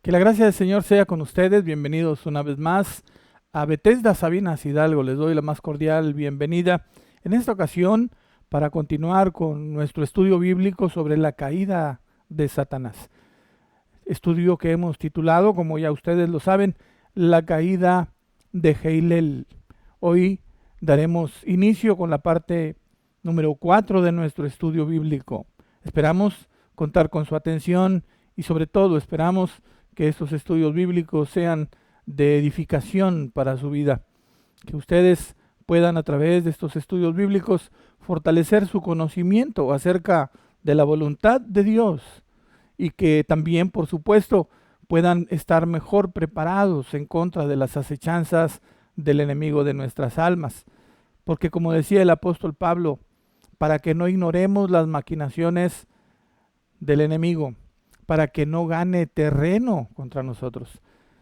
Que la gracia del Señor sea con ustedes. Bienvenidos una vez más a Bethesda Sabinas Hidalgo. Les doy la más cordial bienvenida en esta ocasión para continuar con nuestro estudio bíblico sobre la caída de Satanás. Estudio que hemos titulado, como ya ustedes lo saben, la caída de Heilel. Hoy daremos inicio con la parte número 4 de nuestro estudio bíblico. Esperamos contar con su atención y sobre todo esperamos que estos estudios bíblicos sean de edificación para su vida, que ustedes puedan a través de estos estudios bíblicos fortalecer su conocimiento acerca de la voluntad de Dios y que también, por supuesto, puedan estar mejor preparados en contra de las acechanzas del enemigo de nuestras almas. Porque como decía el apóstol Pablo, para que no ignoremos las maquinaciones del enemigo, para que no gane terreno contra nosotros.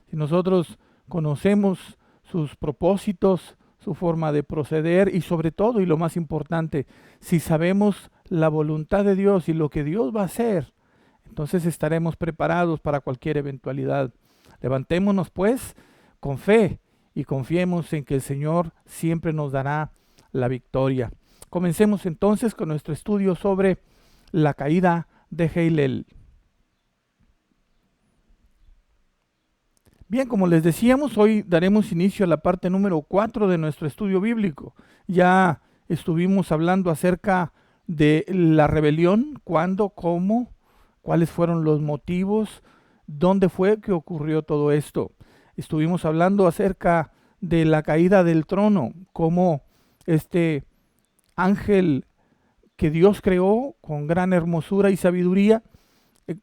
Si nosotros conocemos sus propósitos, su forma de proceder y sobre todo, y lo más importante, si sabemos la voluntad de Dios y lo que Dios va a hacer, entonces estaremos preparados para cualquier eventualidad. Levantémonos pues con fe y confiemos en que el Señor siempre nos dará la victoria. Comencemos entonces con nuestro estudio sobre la caída de Heilel. Bien, como les decíamos, hoy daremos inicio a la parte número 4 de nuestro estudio bíblico. Ya estuvimos hablando acerca de la rebelión, cuándo, cómo, cuáles fueron los motivos, dónde fue que ocurrió todo esto. Estuvimos hablando acerca de la caída del trono, cómo este ángel que Dios creó con gran hermosura y sabiduría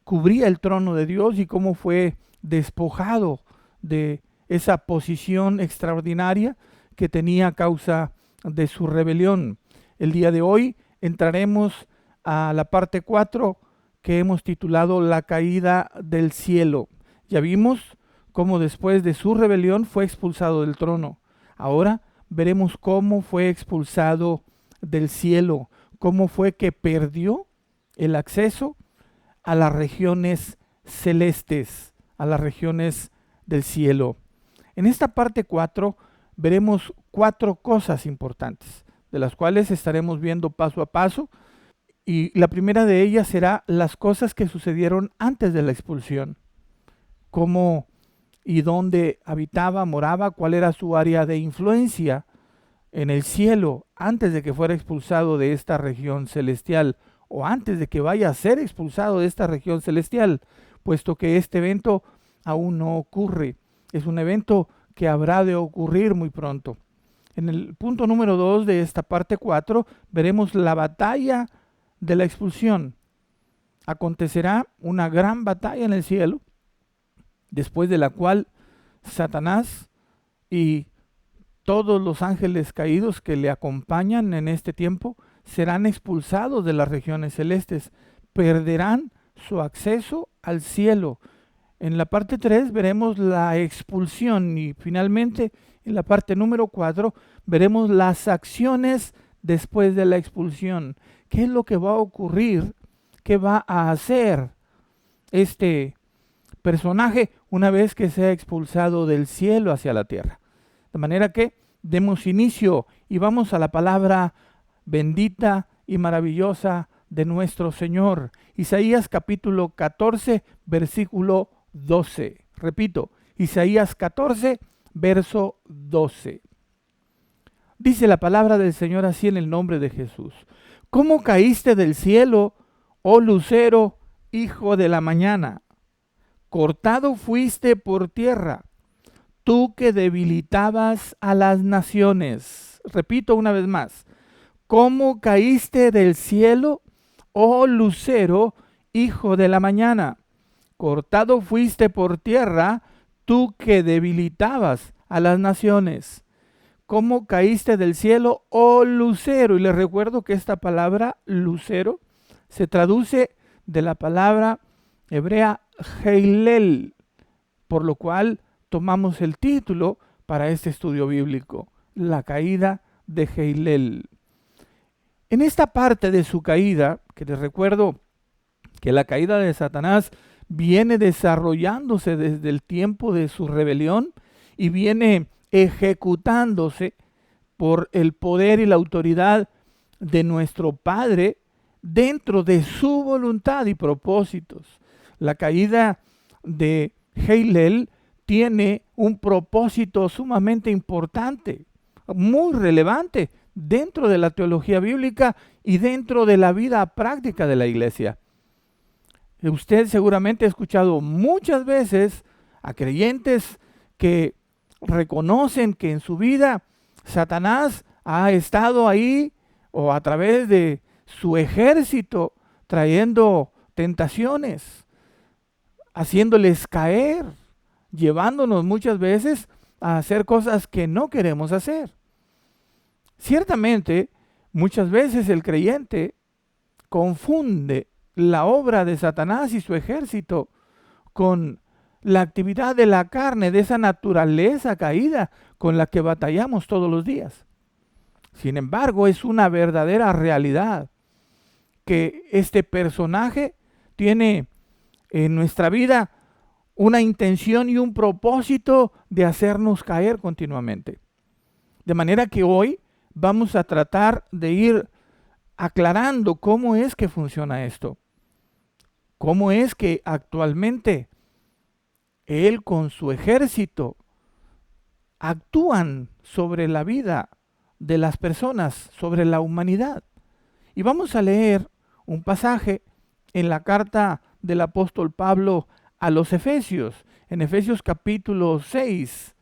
cubría el trono de Dios y cómo fue despojado de esa posición extraordinaria que tenía a causa de su rebelión. El día de hoy entraremos a la parte 4 que hemos titulado La caída del cielo. Ya vimos cómo después de su rebelión fue expulsado del trono. Ahora veremos cómo fue expulsado del cielo, cómo fue que perdió el acceso a las regiones celestes, a las regiones del cielo. En esta parte 4 veremos 4 cosas importantes, de las cuales estaremos viendo paso a paso, y la primera de ellas será las cosas que sucedieron antes de la expulsión, cómo y dónde habitaba, moraba, cuál era su área de influencia en el cielo antes de que fuera expulsado de esta región celestial, o antes de que vaya a ser expulsado de esta región celestial, puesto que este evento aún no ocurre. Es un evento que habrá de ocurrir muy pronto. En el punto número 2 de esta parte 4 veremos la batalla de la expulsión. Acontecerá una gran batalla en el cielo, después de la cual Satanás y todos los ángeles caídos que le acompañan en este tiempo serán expulsados de las regiones celestes, perderán su acceso al cielo. En la parte 3 veremos la expulsión y finalmente en la parte número 4 veremos las acciones después de la expulsión. ¿Qué es lo que va a ocurrir? ¿Qué va a hacer este personaje una vez que sea expulsado del cielo hacia la tierra? De manera que demos inicio y vamos a la palabra bendita y maravillosa de nuestro Señor. Isaías capítulo 14, versículo 12. Repito, Isaías 14, verso 12. Dice la palabra del Señor así en el nombre de Jesús. ¿Cómo caíste del cielo, oh lucero, hijo de la mañana? Cortado fuiste por tierra, tú que debilitabas a las naciones. Repito una vez más. ¿Cómo caíste del cielo, oh lucero, hijo de la mañana? Cortado fuiste por tierra, tú que debilitabas a las naciones. ¿Cómo caíste del cielo, oh lucero? Y les recuerdo que esta palabra lucero se traduce de la palabra hebrea Heilel, por lo cual tomamos el título para este estudio bíblico, la caída de Heilel. En esta parte de su caída, que les recuerdo que la caída de Satanás viene desarrollándose desde el tiempo de su rebelión y viene ejecutándose por el poder y la autoridad de nuestro Padre dentro de su voluntad y propósitos. La caída de Hillel tiene un propósito sumamente importante, muy relevante dentro de la teología bíblica y dentro de la vida práctica de la iglesia. Usted seguramente ha escuchado muchas veces a creyentes que reconocen que en su vida Satanás ha estado ahí o a través de su ejército trayendo tentaciones, haciéndoles caer, llevándonos muchas veces a hacer cosas que no queremos hacer. Ciertamente, muchas veces el creyente confunde la obra de Satanás y su ejército con la actividad de la carne, de esa naturaleza caída con la que batallamos todos los días. Sin embargo, es una verdadera realidad que este personaje tiene en nuestra vida una intención y un propósito de hacernos caer continuamente. De manera que hoy vamos a tratar de ir aclarando cómo es que funciona esto. Cómo es que actualmente él con su ejército actúan sobre la vida de las personas, sobre la humanidad. Y vamos a leer un pasaje en la carta del apóstol Pablo a los Efesios, en Efesios capítulo 6.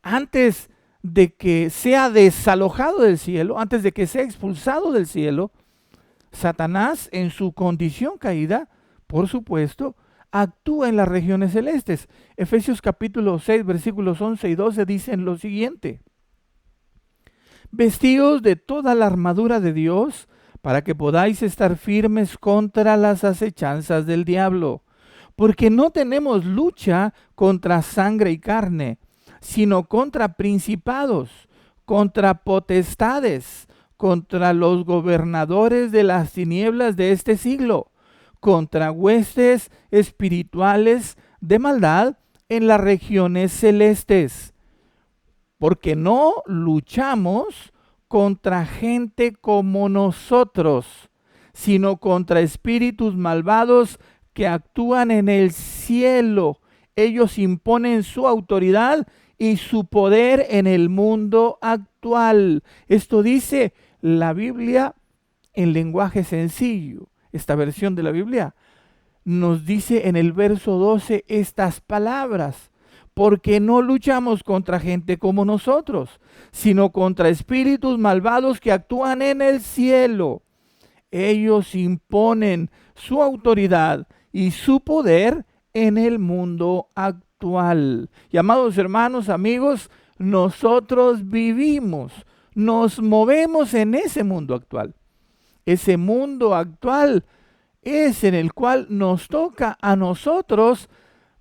Antes de que sea desalojado del cielo, antes de que sea expulsado del cielo, Satanás en su condición caída, por supuesto, actúa en las regiones celestes. Efesios capítulo 6, versículos 11 y 12 dicen lo siguiente: vestíos de toda la armadura de Dios, para que podáis estar firmes contra las acechanzas del diablo. Porque no tenemos lucha contra sangre y carne, sino contra principados, contra potestades, contra los gobernadores de las tinieblas de este siglo, contra huestes espirituales de maldad en las regiones celestes. Porque no luchamos contra gente como nosotros, sino contra espíritus malvados que actúan en el cielo. Ellos imponen su autoridad y su poder en el mundo actual. Esto dice la Biblia en lenguaje sencillo. Esta versión de la Biblia nos dice en el verso 12 estas palabras: porque no luchamos contra gente como nosotros, sino contra espíritus malvados que actúan en el cielo. Ellos imponen su autoridad y su poder en el mundo actual. Y amados hermanos, amigos, nosotros vivimos, nos movemos en ese mundo actual. Ese mundo actual es en el cual nos toca a nosotros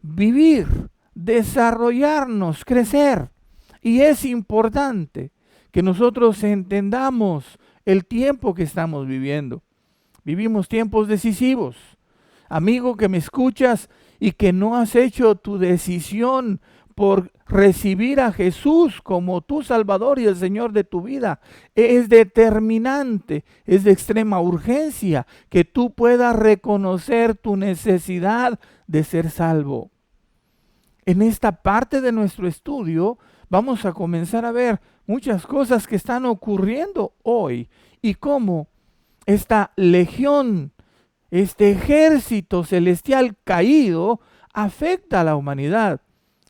vivir, desarrollarnos, crecer. Y es importante que nosotros entendamos el tiempo que estamos viviendo. Vivimos tiempos decisivos. Amigo que me escuchas y que no has hecho tu decisión por recibir a Jesús como tu Salvador y el Señor de tu vida, es determinante, es de extrema urgencia que tú puedas reconocer tu necesidad de ser salvo. En esta parte de nuestro estudio vamos a comenzar a ver muchas cosas que están ocurriendo hoy y cómo esta legión, este ejército celestial caído afecta a la humanidad,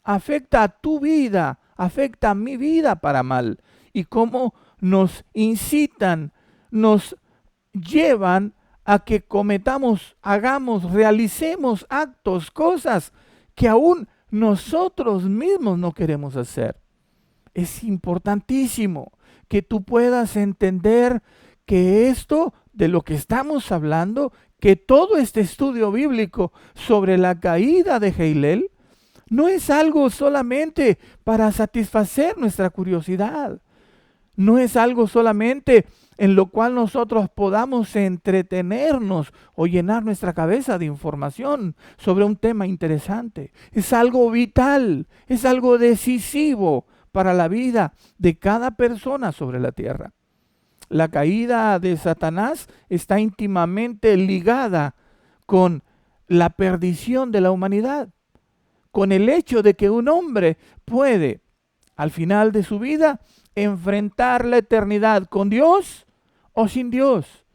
afecta a tu vida, afecta a mi vida para mal, y cómo nos incitan, nos llevan a que cometamos, hagamos, realicemos actos, cosas que aún nosotros mismos no queremos hacer. Es importantísimo que tú puedas entender que esto de lo que estamos hablando, que todo este estudio bíblico sobre la caída de Hillel, no es algo solamente para satisfacer nuestra curiosidad. No es algo solamente en lo cual nosotros podamos entretenernos o llenar nuestra cabeza de información sobre un tema interesante. Es algo vital, es algo decisivo para la vida de cada persona sobre la tierra. La caída de Satanás está íntimamente ligada con la perdición de la humanidad, con el hecho de que un hombre puede, al final de su vida, enfrentar la eternidad con Dios o sin Dios,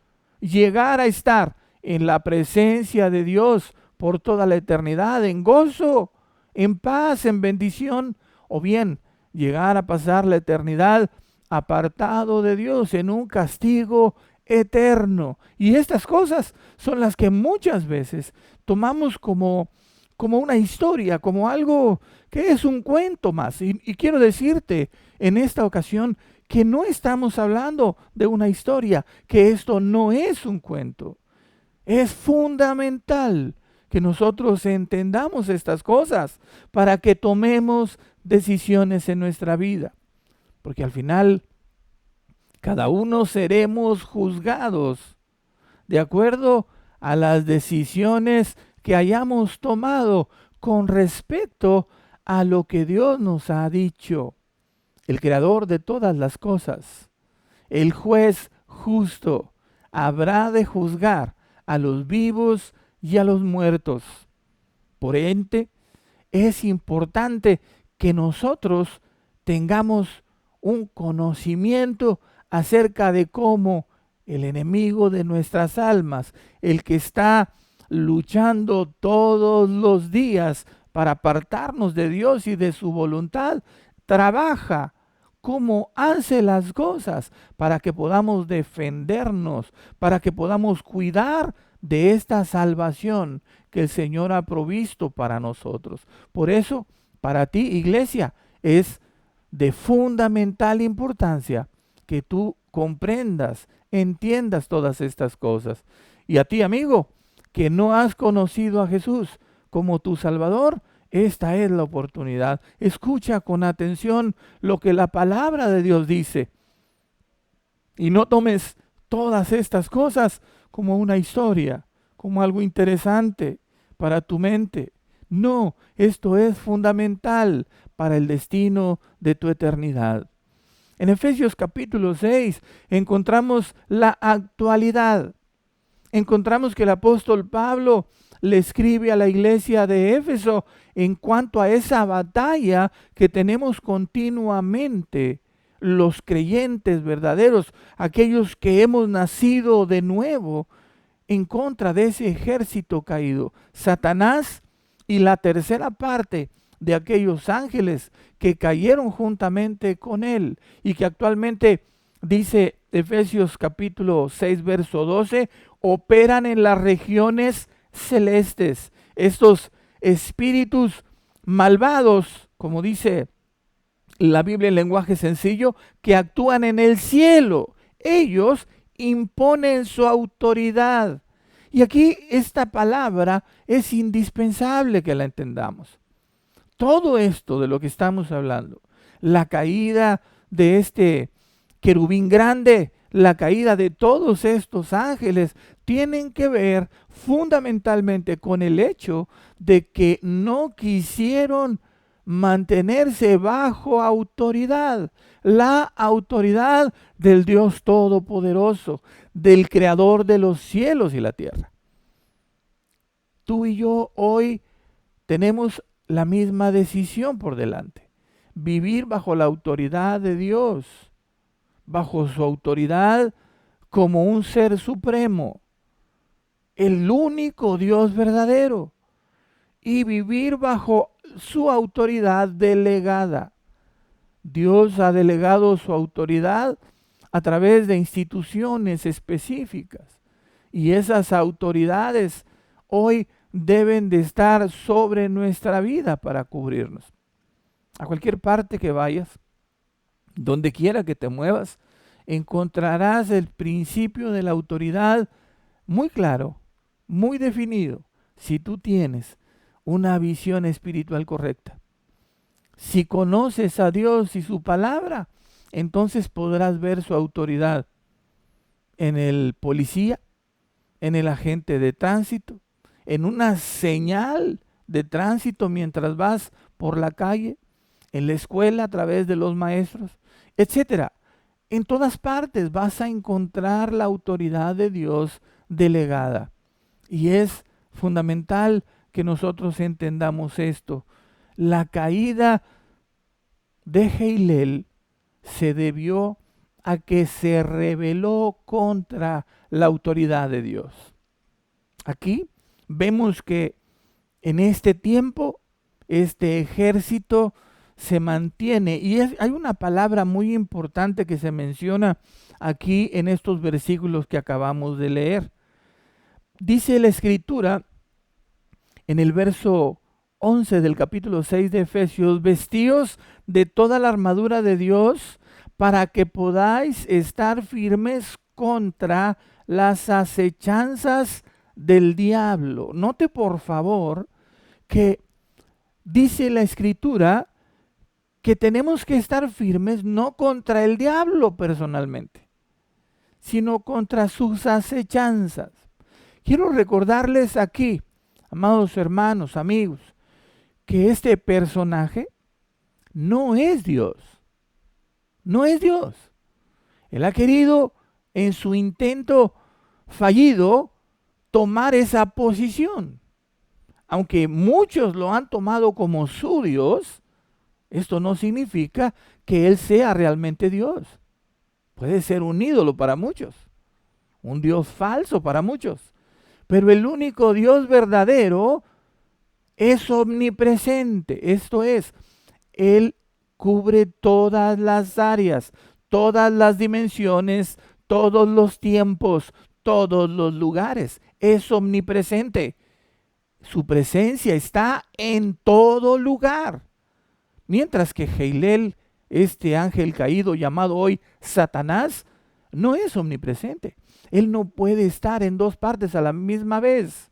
llegar a estar en la presencia de Dios por toda la eternidad, en gozo, en paz, en bendición, o bien llegar a pasar la eternidad apartado de Dios en un castigo eterno. Y estas cosas son las que muchas veces tomamos como una historia, como algo que es un cuento más. Y quiero decirte en esta ocasión que no estamos hablando de una historia, que esto no es un cuento. Es fundamental que nosotros entendamos estas cosas para que tomemos decisiones en nuestra vida. Porque al final, cada uno seremos juzgados de acuerdo a las decisiones que hayamos tomado con respecto a lo que Dios nos ha dicho. El creador de todas las cosas, el juez justo, habrá de juzgar a los vivos y a los muertos. Por ende, es importante que nosotros tengamos un conocimiento acerca de cómo el enemigo de nuestras almas, el que está luchando todos los días para apartarnos de Dios y de su voluntad, trabaja, cómo hace las cosas para que podamos defendernos, para que podamos cuidar de esta salvación que el Señor ha provisto para nosotros. Por eso, para ti, iglesia, es de fundamental importancia que tú comprendas, entiendas todas estas cosas. Y a ti, amigo, que no has conocido a Jesús como tu Salvador, esta es la oportunidad. Escucha con atención lo que la palabra de Dios dice. Y no tomes todas estas cosas como una historia, como algo interesante para tu mente. No, esto es fundamental para el destino de tu eternidad. En Efesios capítulo 6 encontramos la actualidad. Encontramos que el apóstol Pablo le escribe a la iglesia de Éfeso en cuanto a esa batalla que tenemos continuamente los creyentes verdaderos, aquellos que hemos nacido de nuevo en contra de ese ejército caído, Satanás y la tercera parte de aquellos ángeles que cayeron juntamente con él y que actualmente, dice Efesios capítulo 6 verso 12, operan en las regiones celestes. Estos espíritus malvados, como dice la Biblia en lenguaje sencillo, que actúan en el cielo. Ellos imponen su autoridad. Y aquí esta palabra es indispensable que la entendamos. Todo esto de lo que estamos hablando, la caída de este querubín grande, la caída de todos estos ángeles, tienen que ver fundamentalmente con el hecho de que no quisieron mantenerse bajo autoridad, la autoridad del Dios Todopoderoso, del Creador de los cielos y la tierra. Tú y yo hoy tenemos la misma decisión por delante, vivir bajo la autoridad de Dios, bajo su autoridad como un ser supremo, el único Dios verdadero, y vivir bajo su autoridad delegada. Dios ha delegado su autoridad a través de instituciones específicas, y esas autoridades hoy deben de estar sobre nuestra vida para cubrirnos. A cualquier parte que vayas, donde quiera que te muevas, encontrarás el principio de la autoridad muy claro, muy definido, si tú tienes una visión espiritual correcta. Si conoces a Dios y su palabra, entonces podrás ver su autoridad. en el policía, en el agente de tránsito, en una señal de tránsito mientras vas por la calle, en la escuela a través de los maestros, etcétera. En todas partes vas a encontrar la autoridad de Dios delegada. Y es fundamental que nosotros entendamos esto. La caída de Hillel se debió a que se rebeló contra la autoridad de Dios. Aquí vemos que en este tiempo este ejército se mantiene y hay una palabra muy importante que se menciona aquí en estos versículos que acabamos de leer. Dice la Escritura en el verso 11 del capítulo 6 de Efesios: vestíos de toda la armadura de Dios para que podáis estar firmes contra las acechanzas del diablo. Note por favor que dice la Escritura que tenemos que estar firmes no contra el diablo personalmente, sino contra sus acechanzas. Quiero recordarles aquí, amados hermanos, amigos, que este personaje no es Dios. No es Dios. Él ha querido, en su intento fallido, tomar esa posición. Aunque muchos lo han tomado como su Dios, esto no significa que Él sea realmente Dios. Puede ser un ídolo para muchos, un Dios falso para muchos. Pero el único Dios verdadero es omnipresente. Esto es, Él cubre todas las áreas, todas las dimensiones, todos los tiempos, todos los lugares. Es omnipresente. Su presencia está en todo lugar. Mientras que Hillel, este ángel caído llamado hoy Satanás, no es omnipresente. Él no puede estar en dos partes a la misma vez.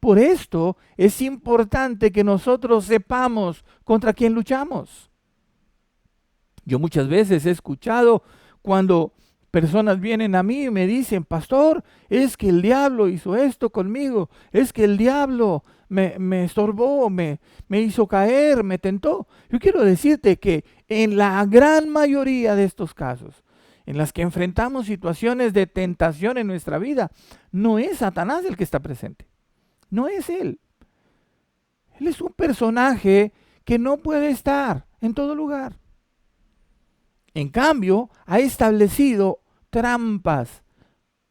Por esto es importante que nosotros sepamos contra quién luchamos. Yo muchas veces he escuchado cuando personas vienen a mí y me dicen: pastor, es que el diablo hizo esto conmigo, es que el diablo me estorbó, me hizo caer, me tentó. Yo quiero decirte que en la gran mayoría de estos casos, en las que enfrentamos situaciones de tentación en nuestra vida, no es Satanás el que está presente. No es él. Él es un personaje que no puede estar en todo lugar. En cambio, ha establecido trampas,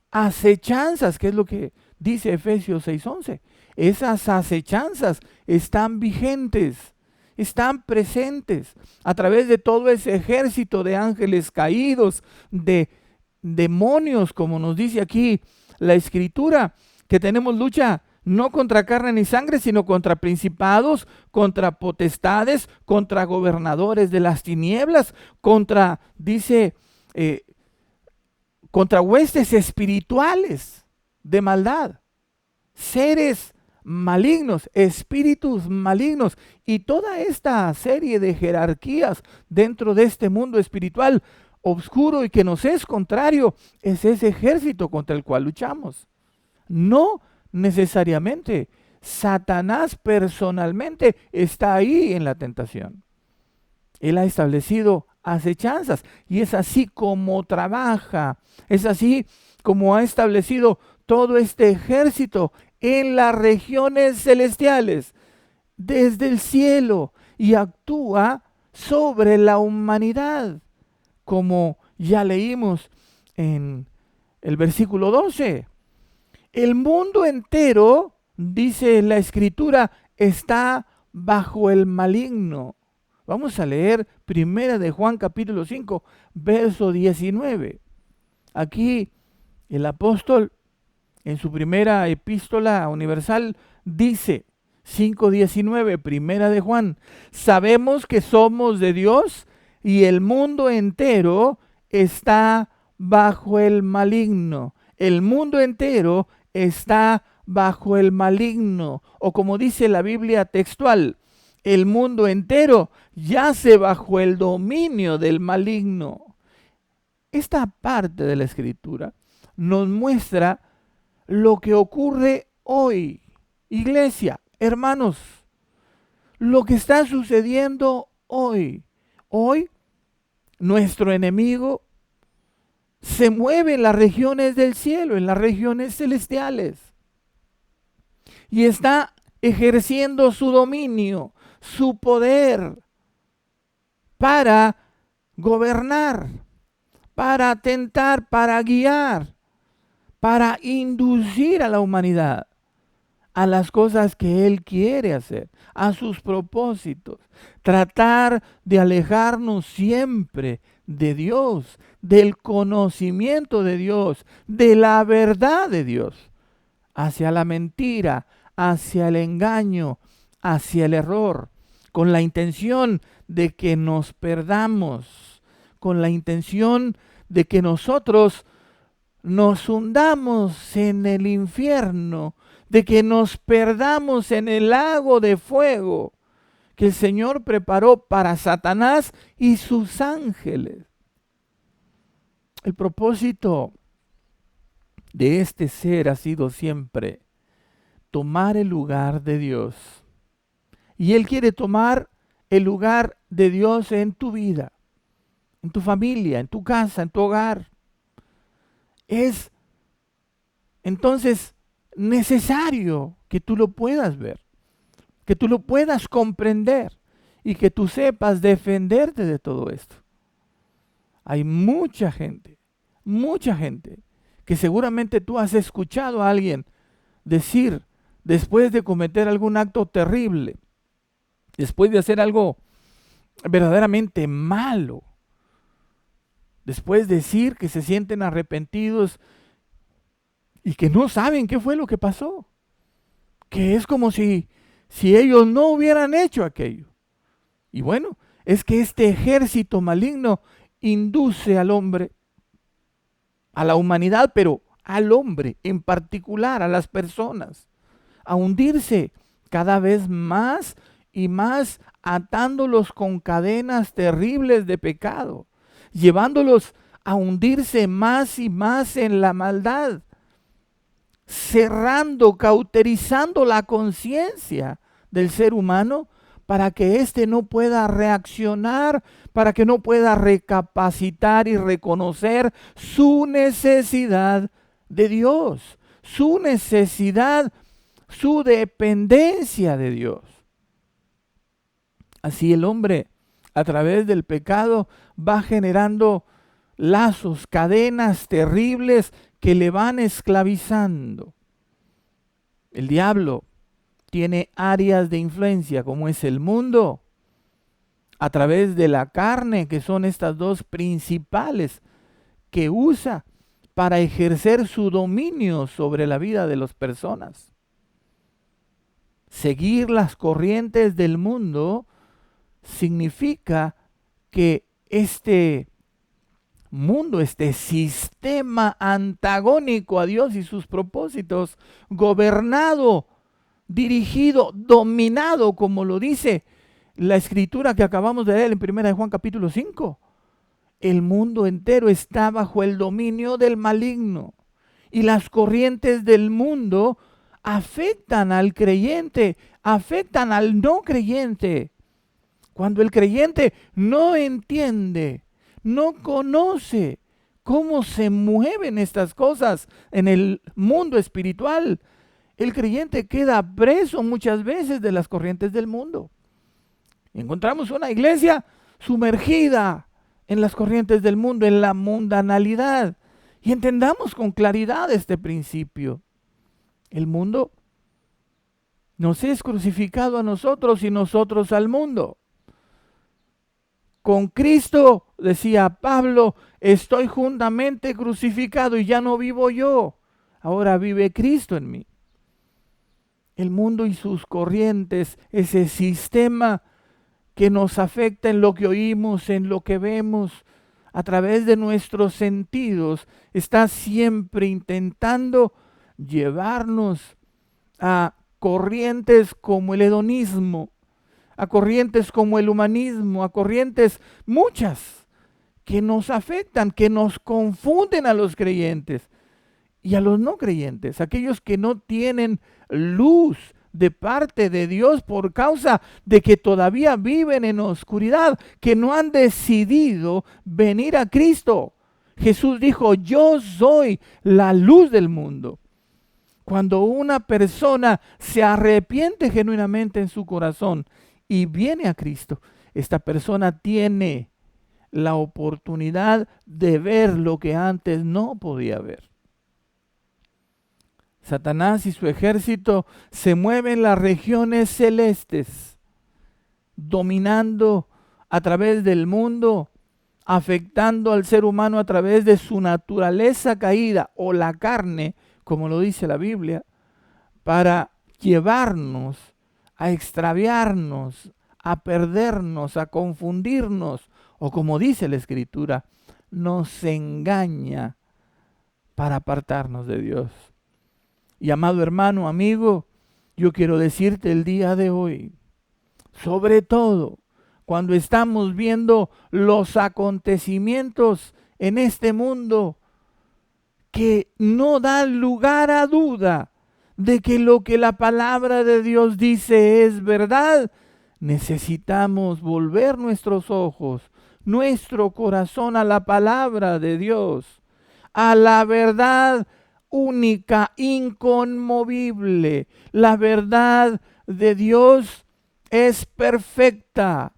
acechanzas, que es lo que dice Efesios 6:11. Esas acechanzas están vigentes, están presentes a través de todo ese ejército de ángeles caídos, de demonios, como nos dice aquí la Escritura, que tenemos lucha no contra carne ni sangre, sino contra principados, contra potestades, contra gobernadores de las tinieblas, contra, dice, contra huestes espirituales de maldad, seres malignos, espíritus malignos, y toda esta serie de jerarquías dentro de este mundo espiritual oscuro y que nos es contrario, es ese ejército contra el cual luchamos. No necesariamente Satanás personalmente está ahí en la tentación. Él ha establecido acechanzas y es así como trabaja, es así como ha establecido todo este ejército en las regiones celestiales, desde el cielo, y actúa sobre la humanidad, como ya leímos en el versículo 12. El mundo entero, dice la Escritura, está bajo el maligno. Vamos a leer 1 de Juan capítulo 5, verso 19. Aquí el apóstol en su primera epístola universal dice, 5:19, 1 de Juan: sabemos que somos de Dios y el mundo entero está bajo el maligno. El mundo entero está bajo el maligno, o como dice la Biblia textual, el mundo entero yace bajo el dominio del maligno. esta parte de la Escritura nos muestra lo que ocurre hoy. Iglesia, hermanos, lo que está sucediendo hoy. Hoy, nuestro enemigo se mueve en las regiones del cielo, en las regiones celestiales, y está ejerciendo su dominio, su poder para gobernar, para atentar, para guiar, para inducir a la humanidad a las cosas que Él quiere hacer, a sus propósitos. Tratar de alejarnos siempre de Dios, del conocimiento de Dios, de la verdad de Dios, hacia la mentira, hacia el engaño, hacia el error, con la intención de que nos perdamos, con la intención de que nosotros nos hundamos en el infierno, de que nos perdamos en el lago de fuego que el Señor preparó para Satanás y sus ángeles. El propósito de este ser ha sido siempre tomar el lugar de Dios. Y Él quiere tomar el lugar de Dios en tu vida, en tu familia, en tu casa, en tu hogar. Es entonces necesario que tú lo puedas ver, que tú lo puedas comprender y que tú sepas defenderte de todo esto. Hay mucha gente que seguramente tú has escuchado a alguien decir después de cometer algún acto terrible, después de hacer algo verdaderamente malo, después de decir que se sienten arrepentidos y que no saben qué fue lo que pasó, que es como si ellos no hubieran hecho aquello. Y bueno, es que este ejército maligno induce al hombre, a la humanidad, pero al hombre en particular, a las personas, a hundirse cada vez más y más, atándolos con cadenas terribles de pecado, llevándolos a hundirse más y más en la maldad, cerrando, cauterizando la conciencia del ser humano para que éste no pueda reaccionar, para que no pueda recapacitar y reconocer su necesidad de Dios, su necesidad, su dependencia de Dios. Así el hombre, a través del pecado, va generando lazos, cadenas terribles que le van esclavizando. El diablo tiene áreas de influencia, como es el mundo, a través de la carne, que son estas dos principales que usa para ejercer su dominio sobre la vida de las personas. Seguir las corrientes del mundo significa que este mundo, este sistema antagónico a Dios y sus propósitos, gobernado, dirigido, dominado, como lo dice la escritura que acabamos de leer en 1 Juan capítulo 5. El mundo entero está bajo el dominio del maligno y las corrientes del mundo afectan al creyente, afectan al no creyente. Cuando el creyente no entiende, no conoce cómo se mueven estas cosas en el mundo espiritual, el creyente queda preso muchas veces de las corrientes del mundo. Encontramos una iglesia sumergida en las corrientes del mundo, en la mundanalidad. Y entendamos con claridad este principio. El mundo nos es crucificado a nosotros y nosotros al mundo. Con Cristo, decía Pablo, estoy juntamente crucificado y ya no vivo yo. Ahora vive Cristo en mí. El mundo y sus corrientes, ese sistema que nos afecta en lo que oímos, en lo que vemos, a través de nuestros sentidos, está siempre intentando llevarnos a corrientes como el hedonismo, a corrientes como el humanismo, a corrientes muchas que nos afectan, que nos confunden a los creyentes y a los no creyentes, aquellos que no tienen luz de parte de Dios por causa de que todavía viven en oscuridad, que no han decidido venir a Cristo. Jesús dijo, yo soy la luz del mundo. Cuando una persona se arrepiente genuinamente en su corazón y viene a Cristo, esta persona tiene la oportunidad de ver lo que antes no podía ver. Satanás y su ejército se mueven en las regiones celestes, dominando a través del mundo, afectando al ser humano a través de su naturaleza caída o la carne, como lo dice la Biblia, para llevarnos a extraviarnos, a perdernos, a confundirnos, o como dice la Escritura, nos engaña para apartarnos de Dios. Y amado hermano, amigo, yo quiero decirte el día de hoy, sobre todo cuando estamos viendo los acontecimientos en este mundo, que no dan lugar a duda de que lo que la palabra de Dios dice es verdad, necesitamos volver nuestros ojos, nuestro corazón a la palabra de Dios, a la verdad única, inconmovible. La verdad de Dios es perfecta.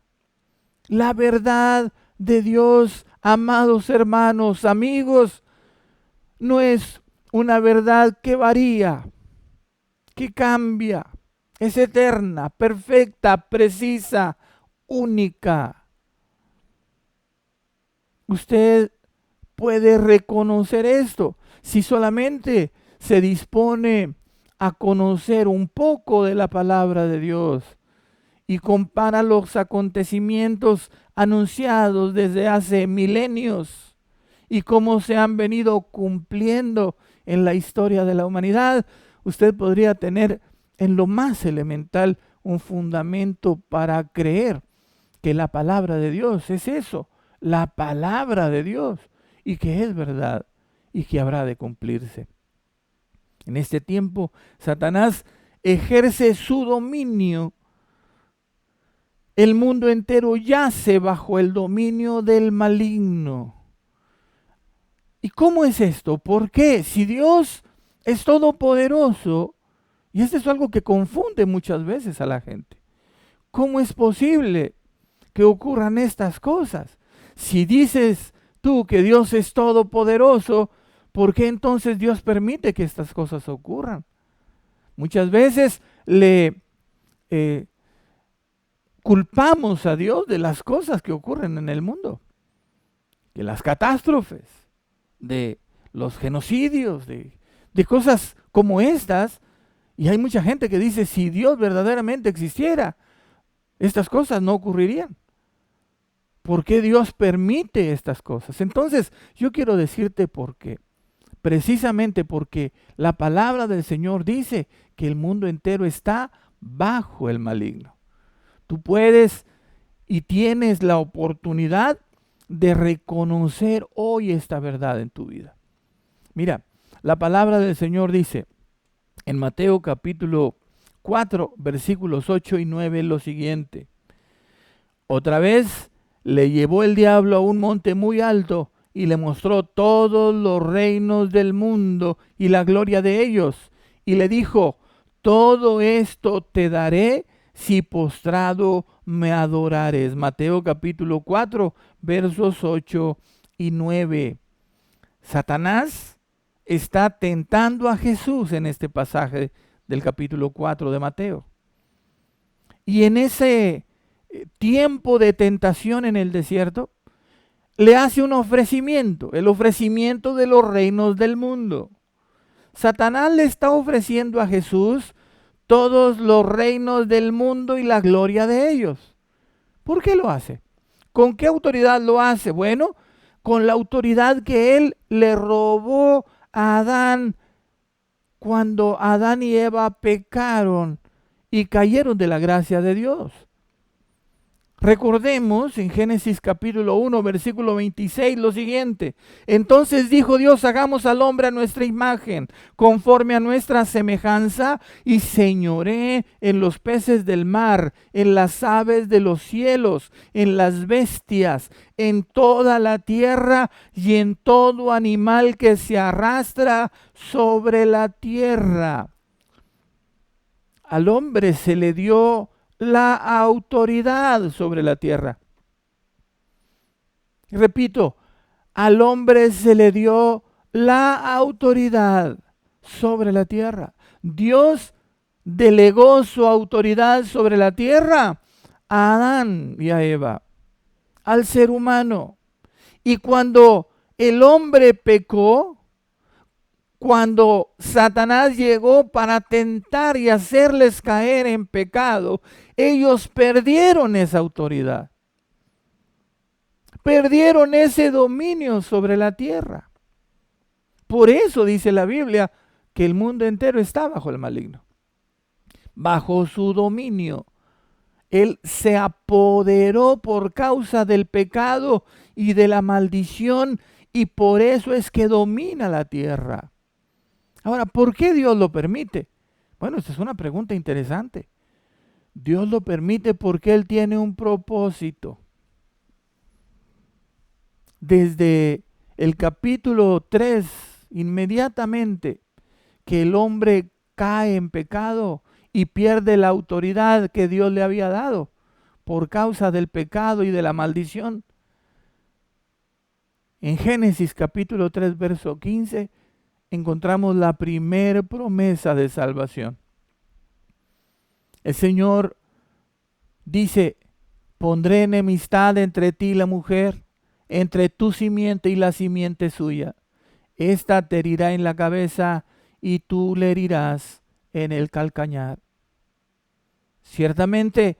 La verdad de Dios, amados hermanos, amigos, no es una verdad que varía, que cambia. Es eterna, perfecta, precisa, única. Usted puede reconocer esto si solamente se dispone a conocer un poco de la palabra de Dios y compara los acontecimientos anunciados desde hace milenios y cómo se han venido cumpliendo en la historia de la humanidad. Usted podría tener en lo más elemental un fundamento para creer que la palabra de Dios es eso, la palabra de Dios, y que es verdad y que habrá de cumplirse. En este tiempo, Satanás ejerce su dominio. El mundo entero yace bajo el dominio del maligno. ¿Y cómo es esto? ¿Por qué? Si Dios es todopoderoso, y esto es algo que confunde muchas veces a la gente, ¿cómo es posible que ocurran estas cosas? Si dices tú que Dios es todopoderoso, ¿por qué entonces Dios permite que estas cosas ocurran? Muchas veces le culpamos a Dios de las cosas que ocurren en el mundo, de las catástrofes, de los genocidios, de cosas como estas. Y hay mucha gente que dice, si Dios verdaderamente existiera, estas cosas no ocurrirían. ¿Por qué Dios permite estas cosas? Entonces, yo quiero decirte por qué. Precisamente porque la palabra del Señor dice que el mundo entero está bajo el maligno. Tú puedes y tienes la oportunidad de reconocer hoy esta verdad en tu vida. Mira, la palabra del Señor dice en Mateo capítulo 4, versículos 8 y 9 lo siguiente. Otra vez le llevó el diablo a un monte muy alto y le mostró todos los reinos del mundo y la gloria de ellos. Y le dijo, todo esto te daré si postrado me adorares. Mateo capítulo 4, versos 8 y 9. Satanás está tentando a Jesús en este pasaje del capítulo 4 de Mateo. Y en ese tiempo de tentación en el desierto, le hace un ofrecimiento, el ofrecimiento de los reinos del mundo. Satanás le está ofreciendo a Jesús todos los reinos del mundo y la gloria de ellos. ¿Por qué lo hace? ¿Con qué autoridad lo hace? Bueno, con la autoridad que él le robó a Adán cuando Adán y Eva pecaron y cayeron de la gracia de Dios. Recordemos en Génesis capítulo 1, versículo 26 lo siguiente. Entonces dijo Dios, hagamos al hombre a nuestra imagen, conforme a nuestra semejanza, y señoree en los peces del mar, en las aves de los cielos, en las bestias, en toda la tierra y en todo animal que se arrastra sobre la tierra. Al hombre se le dio la autoridad sobre la tierra. Repito, al hombre se le dio la autoridad sobre la tierra. Dios delegó su autoridad sobre la tierra a Adán y a Eva, al ser humano. Y cuando el hombre pecó, cuando Satanás llegó para tentar y hacerles caer en pecado, ellos perdieron esa autoridad. Perdieron ese dominio sobre la tierra. Por eso dice la Biblia que el mundo entero está bajo el maligno, bajo su dominio. Él se apoderó por causa del pecado y de la maldición, y por eso es que domina la tierra. Ahora, ¿por qué Dios lo permite? Bueno, esta es una pregunta interesante. Dios lo permite porque Él tiene un propósito. Desde el capítulo 3, inmediatamente que el hombre cae en pecado y pierde la autoridad que Dios le había dado por causa del pecado y de la maldición. En Génesis capítulo 3, verso 15, encontramos la primera promesa de salvación. El Señor dice, pondré enemistad entre ti y la mujer, entre tu simiente y la simiente suya. Esta te herirá en la cabeza y tú le herirás en el calcañar. Ciertamente,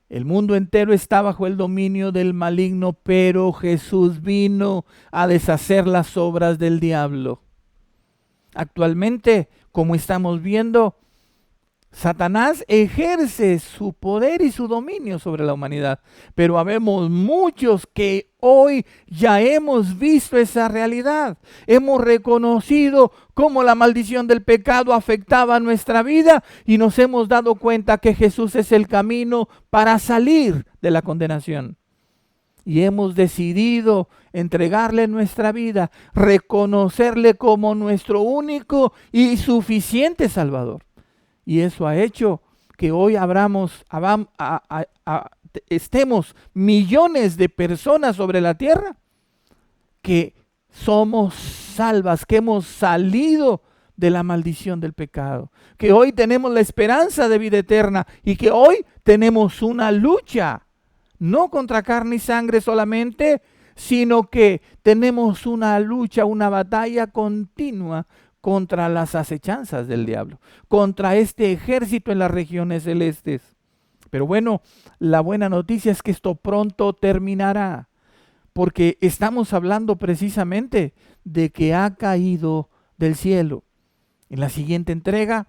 el mundo entero está bajo el dominio del maligno, pero Jesús vino a deshacer las obras del diablo. Actualmente, como estamos viendo, Satanás ejerce su poder y su dominio sobre la humanidad, pero habemos muchos que hoy ya hemos visto esa realidad. Hemos reconocido cómo la maldición del pecado afectaba nuestra vida y nos hemos dado cuenta que Jesús es el camino para salir de la condenación. Y hemos decidido entregarle nuestra vida, reconocerle como nuestro único y suficiente Salvador. Y eso ha hecho que hoy estemos millones de personas sobre la tierra que somos salvas, que hemos salido de la maldición del pecado, que hoy tenemos la esperanza de vida eterna y que hoy tenemos una lucha, no contra carne y sangre solamente, sino que tenemos una lucha, una batalla continua contra las acechanzas del diablo, contra este ejército en las regiones celestes. Pero bueno, la buena noticia es que esto pronto terminará, porque estamos hablando precisamente de que ha caído del cielo. En la siguiente entrega,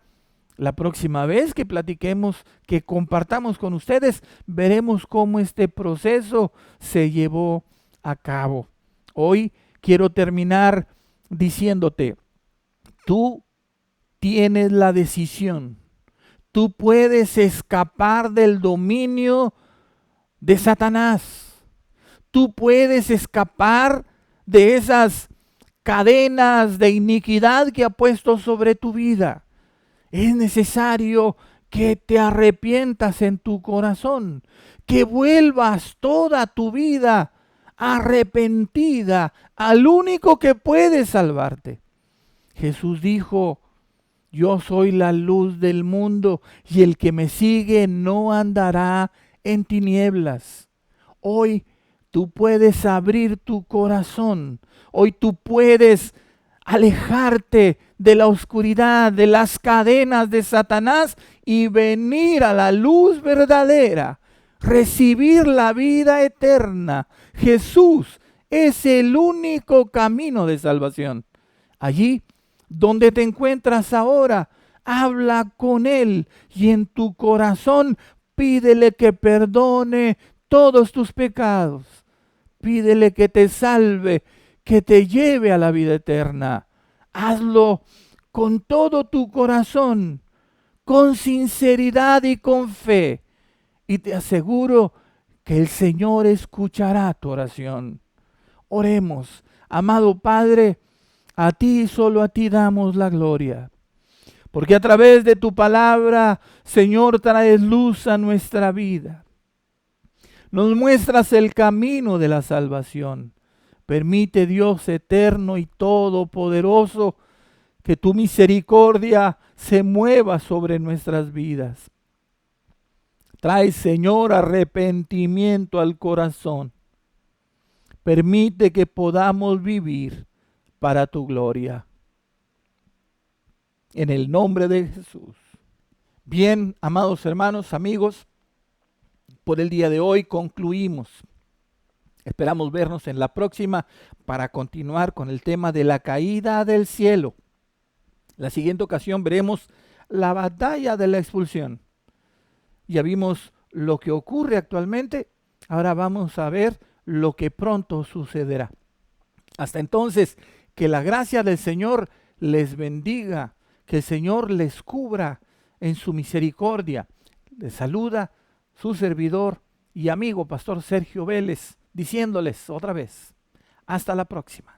la próxima vez que platiquemos, que compartamos con ustedes, veremos cómo este proceso se llevó a cabo. Hoy quiero terminar diciéndote, tú tienes la decisión. Tú puedes escapar del dominio de Satanás. Tú puedes escapar de esas cadenas de iniquidad que ha puesto sobre tu vida. Es necesario que te arrepientas en tu corazón, que vuelvas toda tu vida arrepentida al único que puede salvarte. Jesús dijo, yo soy la luz del mundo y el que me sigue no andará en tinieblas. Hoy tú puedes abrir tu corazón. Hoy tú puedes alejarte de la oscuridad, de las cadenas de Satanás y venir a la luz verdadera, recibir la vida eterna. Jesús es el único camino de salvación. Allí donde te encuentras ahora, habla con Él y en tu corazón pídele que perdone todos tus pecados. Pídele que te salve, que te lleve a la vida eterna. Hazlo con todo tu corazón, con sinceridad y con fe. Y te aseguro que el Señor escuchará tu oración. Oremos. Amado Padre, a ti y solo a ti damos la gloria. Porque a través de tu palabra, Señor, traes luz a nuestra vida. Nos muestras el camino de la salvación. Permite, Dios eterno y todopoderoso, que tu misericordia se mueva sobre nuestras vidas. Trae, Señor, arrepentimiento al corazón. Permite que podamos vivir para tu gloria. En el nombre de Jesús. Bien, amados hermanos, amigos, por el día de hoy concluimos. Esperamos vernos en la próxima para continuar con el tema de la caída del cielo. La siguiente ocasión veremos la batalla de la expulsión. Ya vimos lo que ocurre actualmente, ahora vamos a ver lo que pronto sucederá. Hasta entonces, que la gracia del Señor les bendiga, que el Señor les cubra en su misericordia. Les saluda su servidor y amigo Pastor Sergio Vélez, diciéndoles otra vez, hasta la próxima.